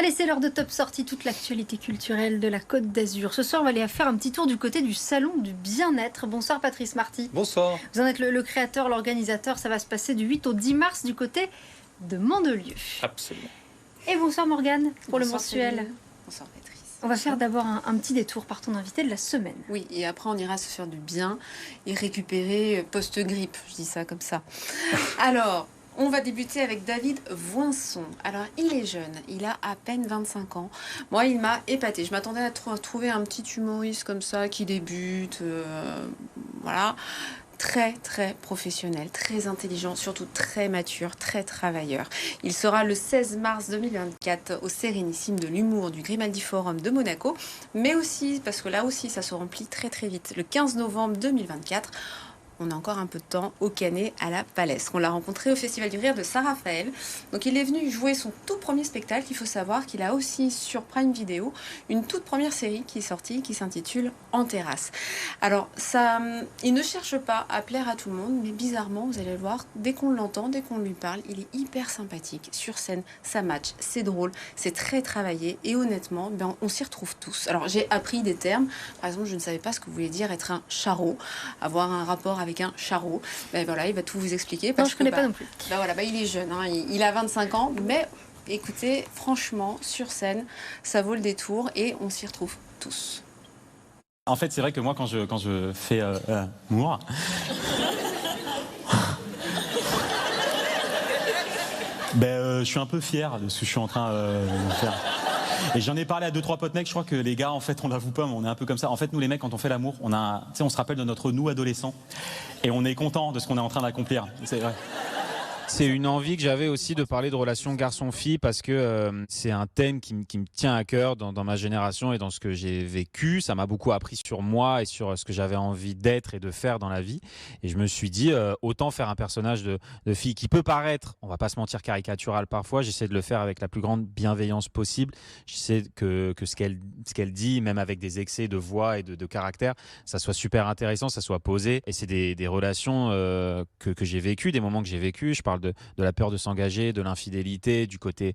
Allez, c'est l'heure de Top Sortie, toute l'actualité culturelle de la Côte d'Azur. Ce soir, on va aller faire un petit tour du côté du Salon du Bien-être. Bonsoir Patrice Marty. Bonsoir. Vous en êtes le créateur, l'organisateur. Ça va se passer du 8 au 10 mars du côté de Mandelieu. Absolument. Et bonsoir Morgane pour le mensuel. Céline. Bonsoir Patrice. On va faire d'abord un petit détour par ton invité de la semaine. Oui, et après on ira se faire du bien et récupérer post-grippe, je dis ça comme ça. Alors, on va débuter avec David Voinson. Alors, il est jeune, il a à peine 25 ans. Moi, il m'a épaté. Je m'attendais à trouver un petit humoriste comme ça qui débute, voilà. Très, très professionnel, très intelligent, surtout très mature, très travailleur. Il sera le 16 mars 2024 au Sérénissime de l'humour du Grimaldi Forum de Monaco, mais aussi, parce que là aussi, ça se remplit très, très vite, le 15 novembre 2024. On a encore un peu de temps au Canet à la Palestre. On l'a rencontré au Festival du Rire de Saint-Raphaël. Donc il est venu jouer son tout premier spectacle. Il faut savoir qu'il a aussi sur Prime Video une toute première série qui est sortie qui s'intitule En terrasse. Alors ça, il ne cherche pas à plaire à tout le monde, mais bizarrement, vous allez le voir, dès qu'on l'entend, dès qu'on lui parle, il est hyper sympathique. Sur scène, ça match, c'est drôle, c'est très travaillé et honnêtement, on s'y retrouve tous. Alors j'ai appris des termes. Par exemple, je ne savais pas ce que voulait dire être un charreau, avoir un rapport avec un charreau. Ben voilà, il va tout vous expliquer. Non, je ne connais pas non plus. Ben voilà, il est jeune, hein, il a 25 ans, mais écoutez, franchement, sur scène, ça vaut le détour et on s'y retrouve tous. En fait, c'est vrai que moi, quand je fais humour, je suis un peu fier de ce que je suis en train de faire. Et j'en ai parlé à 2-3 potes mecs, je crois que les gars, en fait, on l'avoue pas, mais on est un peu comme ça. En fait, nous les mecs, quand on fait l'amour, on se rappelle de notre nous adolescent et on est content de ce qu'on est en train d'accomplir. C'est vrai. C'est une envie que j'avais aussi de parler de relations garçon-fille parce que c'est un thème qui me tient à cœur dans ma génération et dans ce que j'ai vécu. Ça m'a beaucoup appris sur moi et sur ce que j'avais envie d'être et de faire dans la vie. Et je me suis dit, autant faire un personnage de fille qui peut paraître, on va pas se mentir, caricatural parfois. J'essaie de le faire avec la plus grande bienveillance possible. J'essaie que ce qu'elle dit, même avec des excès de voix et de caractère, ça soit super intéressant, ça soit posé. Et c'est des relations que j'ai vécues, des moments que j'ai vécus. Je parle de la peur de s'engager, de l'infidélité, du côté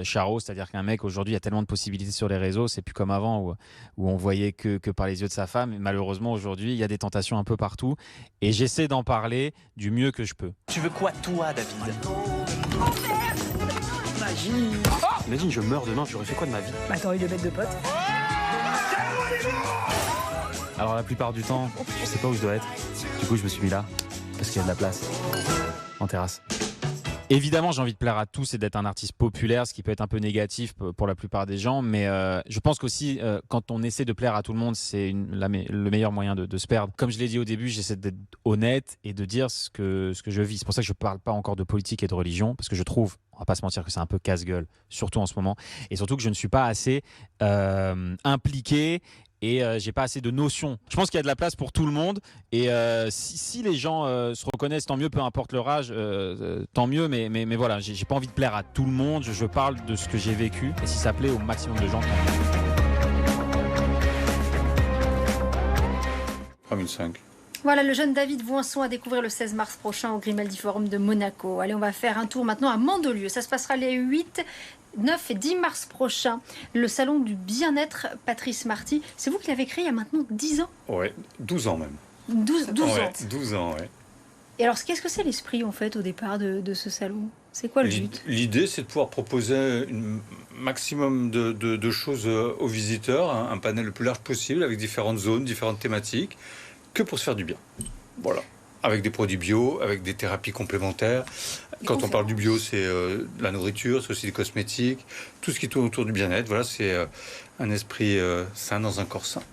charreau, c'est-à-dire qu'un mec aujourd'hui, il y a tellement de possibilités sur les réseaux, c'est plus comme avant où on voyait que par les yeux de sa femme. Et malheureusement aujourd'hui, il y a des tentations un peu partout et j'essaie d'en parler du mieux que je peux. Tu veux quoi toi, David? Imagine. Imagine, je meurs demain, j'aurais fait quoi de ma vie? T'as envie de mettre de potes? Alors la plupart du temps, je sais pas où je dois être. Du coup, je me suis mis là parce qu'il y a de la place en terrasse. Évidemment, j'ai envie de plaire à tous et d'être un artiste populaire, ce qui peut être un peu négatif pour la plupart des gens, mais je pense qu'aussi, quand on essaie de plaire à tout le monde, c'est le meilleur moyen de se perdre. Comme je l'ai dit au début, j'essaie d'être honnête et de dire ce que je vis. C'est pour ça que je ne parle pas encore de politique et de religion, parce que je trouve, on va pas se mentir, que c'est un peu casse-gueule, surtout en ce moment, et surtout que je ne suis pas assez impliqué et j'ai pas assez de notions. Je pense qu'il y a de la place pour tout le monde et si les gens se reconnaissent, tant mieux, peu importe leur âge, tant mieux, mais voilà, j'ai pas envie de plaire à tout le monde, je parle de ce que j'ai vécu et si ça plaît au maximum de gens, tant mieux. 3005. Voilà le jeune David Voinson à découvrir le 16 mars prochain au Grimaldi Forum de Monaco. Allez, on va faire un tour maintenant à Mandelieu. Ça se passera les 8, 9 et 10 mars prochains. Le salon du bien-être, Patrice Marty. C'est vous qui l'avez créé il y a maintenant 10 ans? Ouais, 12 ans même. 12 ans. 12 ans, ouais. Et alors, qu'est-ce que c'est l'esprit, en fait, au départ de ce salon? C'est quoi le but? L'idée, c'est de pouvoir proposer un maximum de choses aux visiteurs, un panel le plus large possible, avec différentes zones, différentes thématiques, que pour se faire du bien. Voilà. Avec des produits bio, avec des thérapies complémentaires. Quand on parle du bio, c'est la nourriture, c'est aussi des cosmétiques, tout ce qui tourne autour du bien-être. Voilà, c'est un esprit sain dans un corps sain.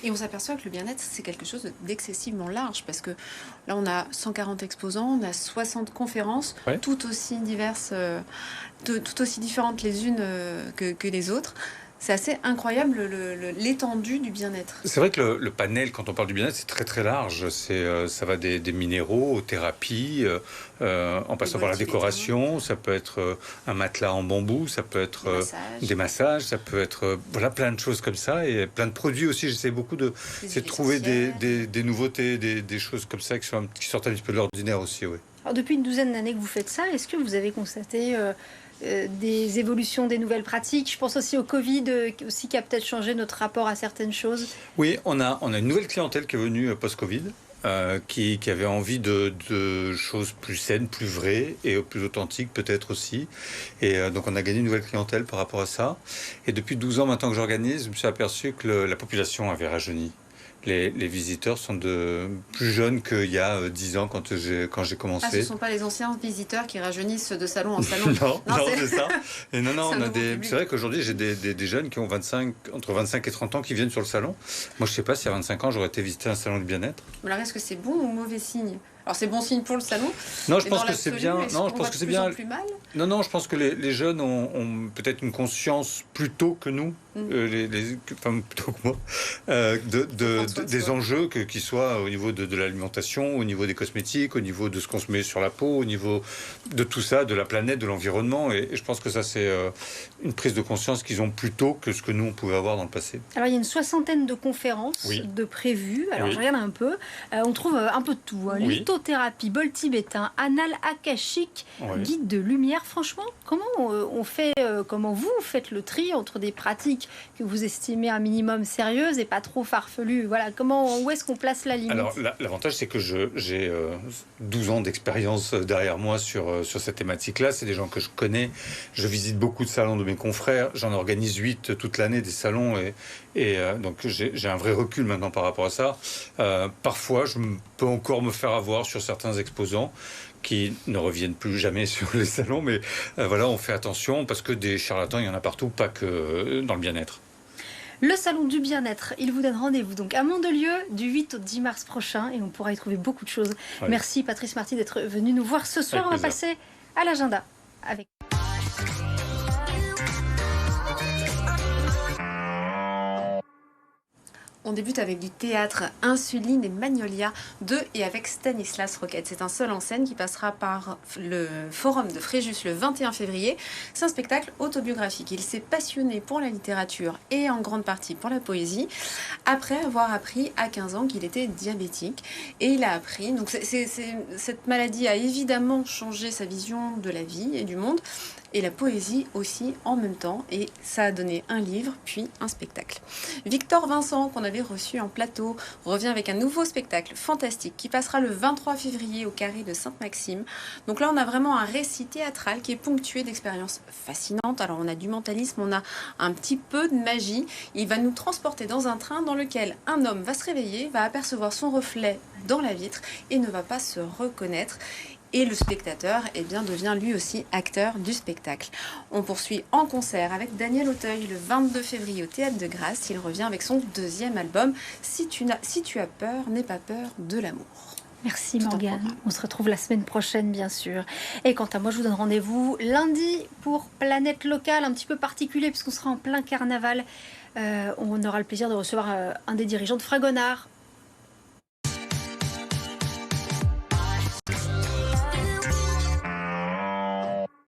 Et on s'aperçoit que le bien-être, c'est quelque chose d'excessivement large parce que là, on a 140 exposants, on a 60 conférences, ouais, toutes aussi diverses, toutes aussi différentes les unes que les autres. C'est assez incroyable l'étendue du bien-être. C'est vrai que le panel, quand on parle du bien-être, c'est très très large. Ça va des minéraux aux thérapies, en passant par la décoration. Ça peut être un matelas en bambou, ça peut être des massages, ça peut être voilà, plein de choses comme ça. Et plein de produits aussi. J'essaie beaucoup de trouver des nouveautés, des choses comme ça qui sortent un petit peu de l'ordinaire aussi. Oui. Alors, depuis une douzaine d'années que vous faites ça, est-ce que vous avez constaté des évolutions, des nouvelles pratiques. Je pense aussi au Covid, aussi qui a peut-être changé notre rapport à certaines choses. Oui, on a une nouvelle clientèle qui est venue post-Covid. Qui avait envie de choses plus saines, plus vraies et plus authentiques peut-être aussi. Et donc on a gagné une nouvelle clientèle par rapport à ça. Et depuis 12 ans maintenant que j'organise, je me suis aperçu que la population avait rajeuni. Les visiteurs sont plus jeunes qu'il y a 10 ans quand j'ai commencé. Ah, ce ne sont pas les anciens visiteurs qui rajeunissent de salon en salon. non, c'est ça. Et non, c'est vrai qu'aujourd'hui, j'ai des jeunes qui ont entre 25 et 30 ans qui viennent sur le salon. Moi, je ne sais pas si à 25 ans, j'aurais été visiter un salon de bien-être. Alors, est-ce que c'est bon ou mauvais signe ? Alors, c'est bon signe pour le salon. Non, je pense que c'est bien. Non, je pense que c'est bien. Plus mal non, je pense que les jeunes ont peut-être une conscience plus tôt que nous, plutôt que moi, des enjeux qui soient au niveau de l'alimentation, au niveau des cosmétiques, au niveau de ce qu'on se met sur la peau, au niveau de tout ça, de la planète, de l'environnement. Et je pense que ça, c'est une prise de conscience qu'ils ont plus tôt que ce que nous, on pouvait avoir dans le passé. Alors, il y a une 60aine de conférences de prévues. Alors, je regarde un peu. On trouve un peu de tout. Lithothérapie, bol tibétain, anal akashique, guide de lumière. Franchement, comment comment vous faites le tri entre des pratiques que vous estimez un minimum sérieuses et pas trop farfelues? Voilà, où est-ce qu'on place la limite? Alors, l'avantage, c'est que j'ai 12 ans d'expérience derrière moi sur cette thématique-là. C'est des gens que je connais. Je visite beaucoup de salons de mes confrères. J'en organise 8 toute l'année, des salons. Et donc, j'ai un vrai recul maintenant par rapport à ça. Parfois, je peux encore me faire avoir sur certains exposants qui ne reviennent plus jamais sur les salons. Mais voilà, on fait attention parce que des charlatans, il y en a partout, pas que dans le bien-être. Le salon du bien-être, il vous donne rendez-vous donc à Mandelieu du 8 au 10 mars prochain et on pourra y trouver beaucoup de choses. Ouais. Merci Patrice Marty d'être venu nous voir ce soir. On va passer à l'agenda avec... On débute avec du théâtre, Insuline et Magnolia 2 et avec Stanislas Roquette. C'est un seul en scène qui passera par le Forum de Fréjus le 21 février. C'est un spectacle autobiographique. Il s'est passionné pour la littérature et en grande partie pour la poésie après avoir appris à 15 ans qu'il était diabétique. Et il a appris, donc cette maladie a évidemment changé sa vision de la vie et du monde. Et la poésie aussi en même temps. Et ça a donné un livre, puis un spectacle. Victor Vincent, qu'on avait reçu en plateau, revient avec un nouveau spectacle fantastique qui passera le 23 février au Carré de Sainte-Maxime. Donc là, on a vraiment un récit théâtral qui est ponctué d'expériences fascinantes. Alors, on a du mentalisme, on a un petit peu de magie. Il va nous transporter dans un train dans lequel un homme va se réveiller, va apercevoir son reflet dans la vitre et ne va pas se reconnaître. Et le spectateur devient lui aussi acteur du spectacle. On poursuit en concert avec Daniel Auteuil le 22 février au Théâtre de Grasse. Il revient avec son deuxième album, Si tu as peur, n'aie pas peur de l'amour. Merci Morgane. On se retrouve la semaine prochaine, bien sûr. Et quant à moi, je vous donne rendez-vous lundi pour Planète Locale, un petit peu particulier puisqu'on sera en plein carnaval. On aura le plaisir de recevoir un des dirigeants de Fragonard,